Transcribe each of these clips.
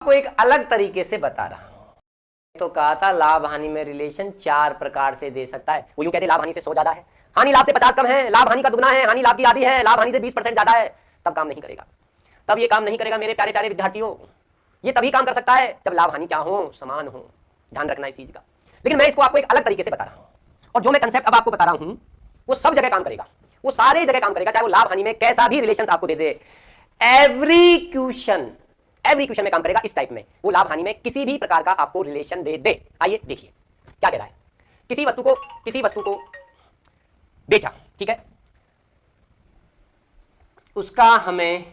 आपको एक अलग तरीके से बता रहा हूं। तो कहा था लाभ हानि में रिलेशन 4 प्रकार से दे सकता है। वो यूं कहते लाभ हानि से 100 ज्यादा है, हानि लाभ से 50 कम है, लाभ हानि का दुगना है, हानि लाभ की आधी है, लाभ हानि से 20% ज्यादा है, तब काम नहीं करेगा। तब ये काम नहीं करेगा मेरे प्यारे प्यारे विद्यार्थियों। ये तभी काम कर सकता है जब लाभ हानि क्या हो, समान हो। ध्यान रखना इस चीज का। लेकिन मैं इसको आपको एक अलग तरीके से बता रहा हूं, और जो मैं कंसेप्ट अब आपको बता रहा हूं वो सब जगह काम करेगा, वो सारे जगह काम करेगा, चाहे वो लाभ हानि में कैसा भी रिलेशन आपको दे दे। एवरी क्वेश्चन में काम करेगा इस टाइप में। वो लाभ हानि में किसी भी प्रकार का आपको रिलेशन दे दे। आइए देखिए क्या कह रहा है। किसी वस्तु को बेचा, ठीक है, उसका हमें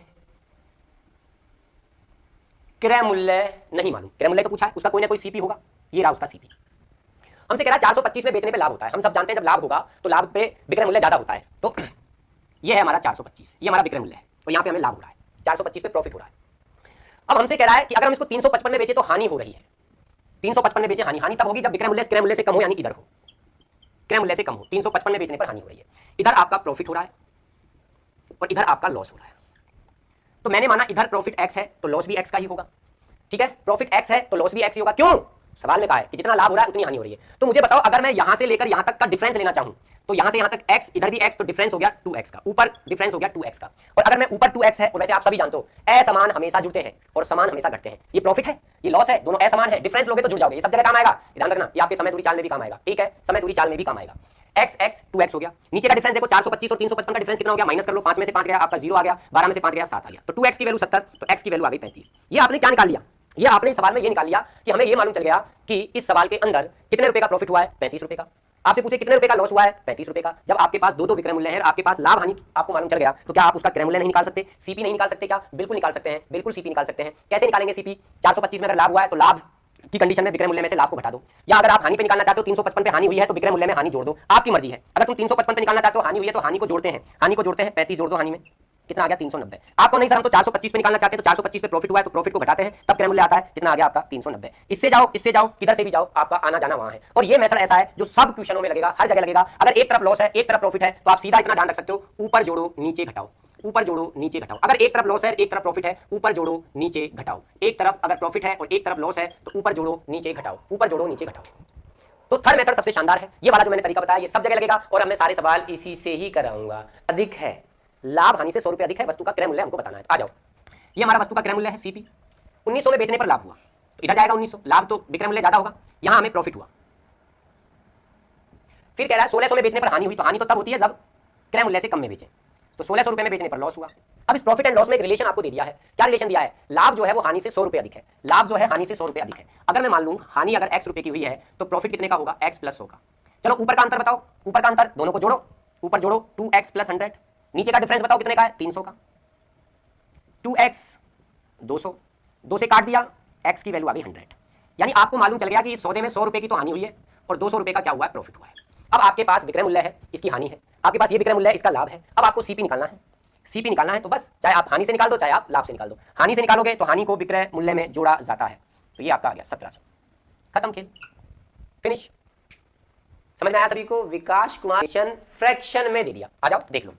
क्रय मूल्य नहीं मालूम। क्रय मूल्य तो पूछा है, उसका कोई ना कोई सीपी होगा। ये रहा उसका सीपी। हमसे कह रहा है 425 में बेचने पे लाभ होता है। हम सब जानते हैं जब लाभ होगा तो लाभ पे विक्रय मूल्य ज्यादा होता है। तो ये है हमारा 425, ये हमारा विक्रय मूल्य है, और यहां पे हमें लाभ हो रहा है, 425 पे प्रॉफिट हो रहा है। अब हमसे कह रहा है कि अगर हम इसको 355 में बेचे तो हानि हो रही है। 355 में बेचे, हानि तब होगी जब विक्रय मूल्य क्रय मूल्य से कम हो, यानी इधर हो, क्रय मूल्य से कम हो। 355 में बेचने पर हानि हो रही है। इधर आपका प्रॉफिट हो रहा है और इधर आपका लॉस हो रहा है। तो मैंने माना इधर प्रॉफिट एक्स है तो लॉस भी एक्स का ही होगा, ठीक है। प्रॉफिट एक्स है तो लॉस भी एक्स ही होगा। क्यों? सवाल में कहा है कि जितना लाभ हो रहा है उतनी हानि हो रही है। तो मुझे बताओ, अगर मैं यहां से लेकर यहां तक का डिफरेंस लेना चाहूं तो यहां से यहां तक x, इधर भी x, तो डिफरेंस हो गया 2x का, ऊपर डिफरेंस हो गया 2x का। और अगर मैं ऊपर 2x है, और वैसे आप सभी जानते हो असमान हमेशा जुड़ते हैं और समान हमेशा घटते हैं। ये प्रॉफिट है, ये लॉस है, दोनों असमान है। डिफरेंस लोगे तो जुड़ जाओगे, ये सब जगह काम आएगा। ध्यान रखना, ये आपके समय दूरी चाल में भी काम आएगा, ठीक है, समय दूरी चाल में भी काम आएगा। x x 2x हो गया। नीचे का डिफरेंस देखो, 425 और 355 का डिफरेंस कितना हो गया, माइनस कर लो। 5 में से 5 गया आपका 0 आ गया, 12 में से 5 गया 7 आ गया। तो 2x की वैल्यू 70, तो x की वैल्यू आ गई 35। ये आपने क्या निकाल लिया? ये आपने इस सवाल में ये निकाल लिया कि हमें ये मालूम चल गया कि इस सवाल के अंदर कितने रुपए का प्रॉफिट हुआ है, 35 रुपए का। आपसे पूछे कितने रुपए का लॉस हुआ है, 35 रुपए का। जब आपके पास दो विक्रय मूल्य है, आपके पास लाभ हानि आपको मालूम चल गया, तो क्या आप उसका क्रय मूल्य नहीं निकाल सकते, सीपी नहीं निकाल सकते? क्या बिल्कुल निकाल सकते हैं, बिल्कुल सीपी निकाल सकते हैं। कैसे निकालेंगे सीपी? 425 में अगर लाभ हुआ है तो लाभ की कंडीशन में विक्रय मूल्य में से लाभ को घटा दो, या अगर आप हानि पे निकालना चाहते हो 355 पे हानि हुई है तो विक्रय मूल्य में हानि जोड़ दो, आपकी मर्जी है। अगर तुम 355 पे निकालना चाहते हो हानि हुई है तो हानि को जोड़ते हैं, 35 जोड़ दो हानि में, कितना आ गया 390। आपको नहीं सर हम तो 425 पे निकालना चाहते हैं, तो 425 पे प्रॉफिट हुआ है तो प्रॉफिट को घटाते हैं, तब क्रय मूल्य आता है, कितना आ गया आपका 390। इससे जाओ किधर से भी जाओ, आपका आना जाना वहां है। और ये मेथड ऐसा है जो सब क्वेश्चनों में लगेगा, हर जगह लगेगा। अगर एक तरफ लॉस है एक तरफ प्रॉफिट है तो आप सीधा इतना ध्यान रख सकते हो, ऊपर जोड़ो नीचे घटाओ, ऊपर जोड़ो नीचे घटाओ। अगर एक तरफ लॉस है एक तरफ प्रॉफिट है, ऊपर जोड़ो नीचे घटाओ। एक तरफ अगर प्रॉफिट है और एक तरफ लॉस है तो ऊपर जोड़ो नीचे घटाओ, ऊपर जोड़ो नीचे घटाओ। तो थर्ड मेथड सबसे शानदार है। ये वाला जो मैंने तरीका बताया ये सब जगह लगेगा, और मैं सारे सवाल इसी से ही कराऊंगा। अधिक है, लाभ हानि से 100 रुपए अधिक है, वस्तु का क्रय मूल्य हमको बताना है। आ जाओ, ये हमारा वस्तु का क्रय मूल्य है सीपी। 1900 में बेचने पर लाभ हुआ तो इधर जाएगा 1900, लाभ तो विक्रय मूल्य ज्यादा होगा, यहां हमें प्रॉफिट हुआ। फिर कह रहा है 1600 में बेचने पर हानि हुई, तो हानि तो तब होती है जब क्रय मूल्य से कम में बेचे, तो 1600 रुपए में बेचने पर लॉस हुआ। अब इस प्रॉफिट एंड लॉस में एक रिलेशन आपको दे दिया है। क्या रिलेशन दिया है? लाभ जो है वो हानि से 100 रुपए अधिक है, लाभ जो है हानि से 100 रुपए अधिक है। अगर मैं मान लूं हानि अगर x रुपए की हुई है तो प्रॉफिट कितने का होगा, x प्लस होगा। चलो ऊपर का अंतर बताओ, ऊपर का अंतर दोनों को जोड़ो, ऊपर जोड़ो 2x प्लस 100, नीचे का डिफरेंस बताओ कितने का है, 300 का। 2x 200, 2 से काट दिया, x की वैल्यू आ गई 100। यानी आपको मालूम चल गया कि इस सौदे में 100 रुपए की तो हानि हुई है और 200 रुपए का क्या हुआ है, प्रॉफिट हुआ है। अब आपके पास विक्रय मूल्य है, इसकी हानि है, आपके पास ये विक्रय मूल्य है, इसका लाभ है। अब आपको सीपी निकालना है, सीपी निकालना है तो बस चाहे आप हानि से निकाल दो चाहे आप लाभ से निकाल दो। हानि से निकालोगे तो हानि को विक्रय मूल्य में जोड़ा जाता है, तो ये आपका आ गया 1700। खत्म खेल, फिनिश। समझ में आया सभी को? विकास कुमार फ्रैक्शन में दे दिया। आ जाओ देख लो,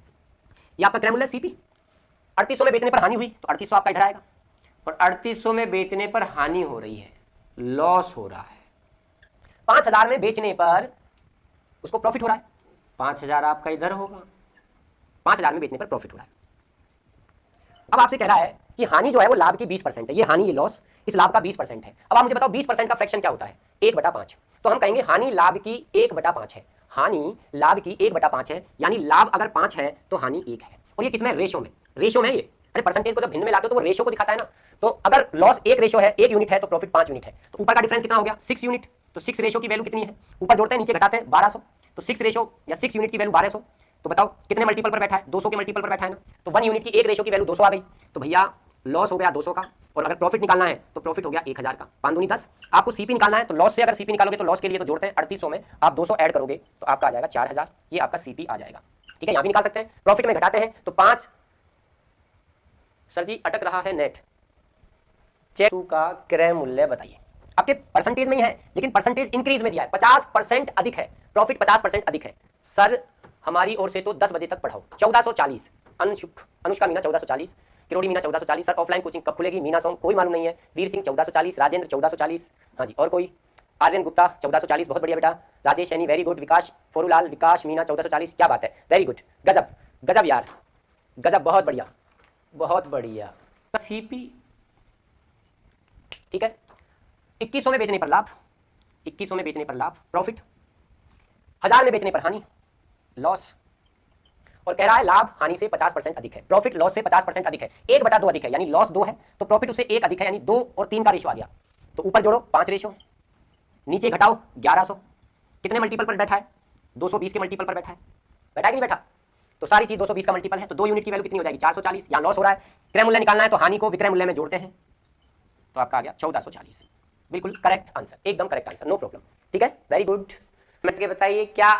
ये आपका क्रय मूल्य सीपी। 3800 में बेचने पर हानि हुई तो 3800 आपका इधर आएगा, और 3800 में बेचने पर हानि हो रही है, लॉस हो रहा है। 5000 में बेचने पर उसको प्रॉफिट हो रहा है, 5000 आपका इधर होगा, 5000 में बेचने पर प्रॉफिट हो रहा है। अब आपसे कह रहा है कि हानि जो है वो लाभ की 20% है, ये हानि ये लॉस इस लाभ का 20% है। अब आप मुझे बताओ 20% का फ्रैक्शन क्या होता है, 1/5। तो हम कहेंगे हानि लाभ की 1/5 है, हानि लाभ की 1/5 है, यानी लाभ अगर 5 है तो हानि 1 है। और ये किसमें? रेशो में, रेशो में ये। अरे परसेंटेज को जब भिन्न में लाते हो तो वो रेशो को दिखाता है ना। तो अगर लॉस 1 रेशो है, 1 यूनिट है तो प्रॉफिट 5 यूनिट है, तो ऊपर का डिफरेंस कितना हो गया, 6 यूनिट। तो 6 रेशो की वैल्यू कितनी है, ऊपर जोड़ते हैं नीचे घटाते हैं 1200, तो 6 रेशो या 6 यूनिट की वैल्यू 1200। तो बताओ कितने मल्टीपल पर बैठा है, 200 के मल्टीपल पर बैठा है ना। तो 1 यूनिट की 1 रेशो की वैल्यू 200 आ गई, तो भैया लॉस हो गया 200 का, और अगर प्रॉफिट निकालना है तो प्रॉफिट हो गया 1000 का। 5 दूनी 10। आपको सीपी निकालना है तो लॉस से अगर सीपी निकालोगे तो लॉस के लिए तो जोड़ते हैं 3800 में आप 200 ऐड करोगे तो आपका आ जाएगा 4000, ये आपका सीपी आ जाएगा। ठीक है, यहां भी निकाल सकते हैं। प्रॉफिट में घटाते हैं तो 5, सर जी अटक रहा है नेट, चेक का क्रय मूल्य बताइए। आपके परसेंटेज में ही है लेकिन परसेंटेज इंक्रीज में दिया है, 50% अधिक है, प्रॉफिट 50% अधिक है। सर हमारी ओर से तो 10 बजे तक पढ़ाओ। 1440 Anushka Meena 1440 Kirori Meena 1440। Sir offline coaching कब खुलेगी? मीना सॉन्ग कोई मालूम नहीं है। वीर सिंह 1440, राजेंद्र 1440। हाँ जी, और कोई? आर्यन गुप्ता 1440, बहुत बढ़िया बेटा। Rajesh Saini very good. विकास फोरूलाल, विकास मीना 1440, क्या बात है, वेरी गुड, गजब गजब यार, गजब, बहुत बढ़िया बहुत बढ़िया। सीपी ठीक है। 2100 में बेचने पर लाभ, 2100 में बेचने पर लाभ, प्रॉफिट 1000 में बेचने पर हानि, लॉस, और कह रहा है लाभ हानि से 50% अधिक है, प्रॉफिट लॉस से 50% अधिक है, 1/2 अधिक है, यानी लॉस 2 है तो प्रॉफिट उससे 1 अधिक है, यानी 2 और 3 का रेशो आ गया। तो ऊपर जोड़ो 5 रेशो, नीचे घटाओ 1100, कितने मल्टीपल पर बैठा है? 220 के मल्टीपल पर बैठा है, बैठा कि नहीं बैठा? तो सारी चीज 220 का मल्टीपल है, तो 2 यूनिट की वैल्यू कितनी हो जाएगी? 440। यहाँ लॉस हो रहा है, क्रय मूल्य निकालना है तो हानि को विक्रय मूल्य में जोड़ते हैं, तो आपका आ गया 1440। बिल्कुल करेक्ट आंसर, एकदम करेक्ट आंसर, नो प्रॉब्लम। ठीक है, वेरी गुड। बताइए क्या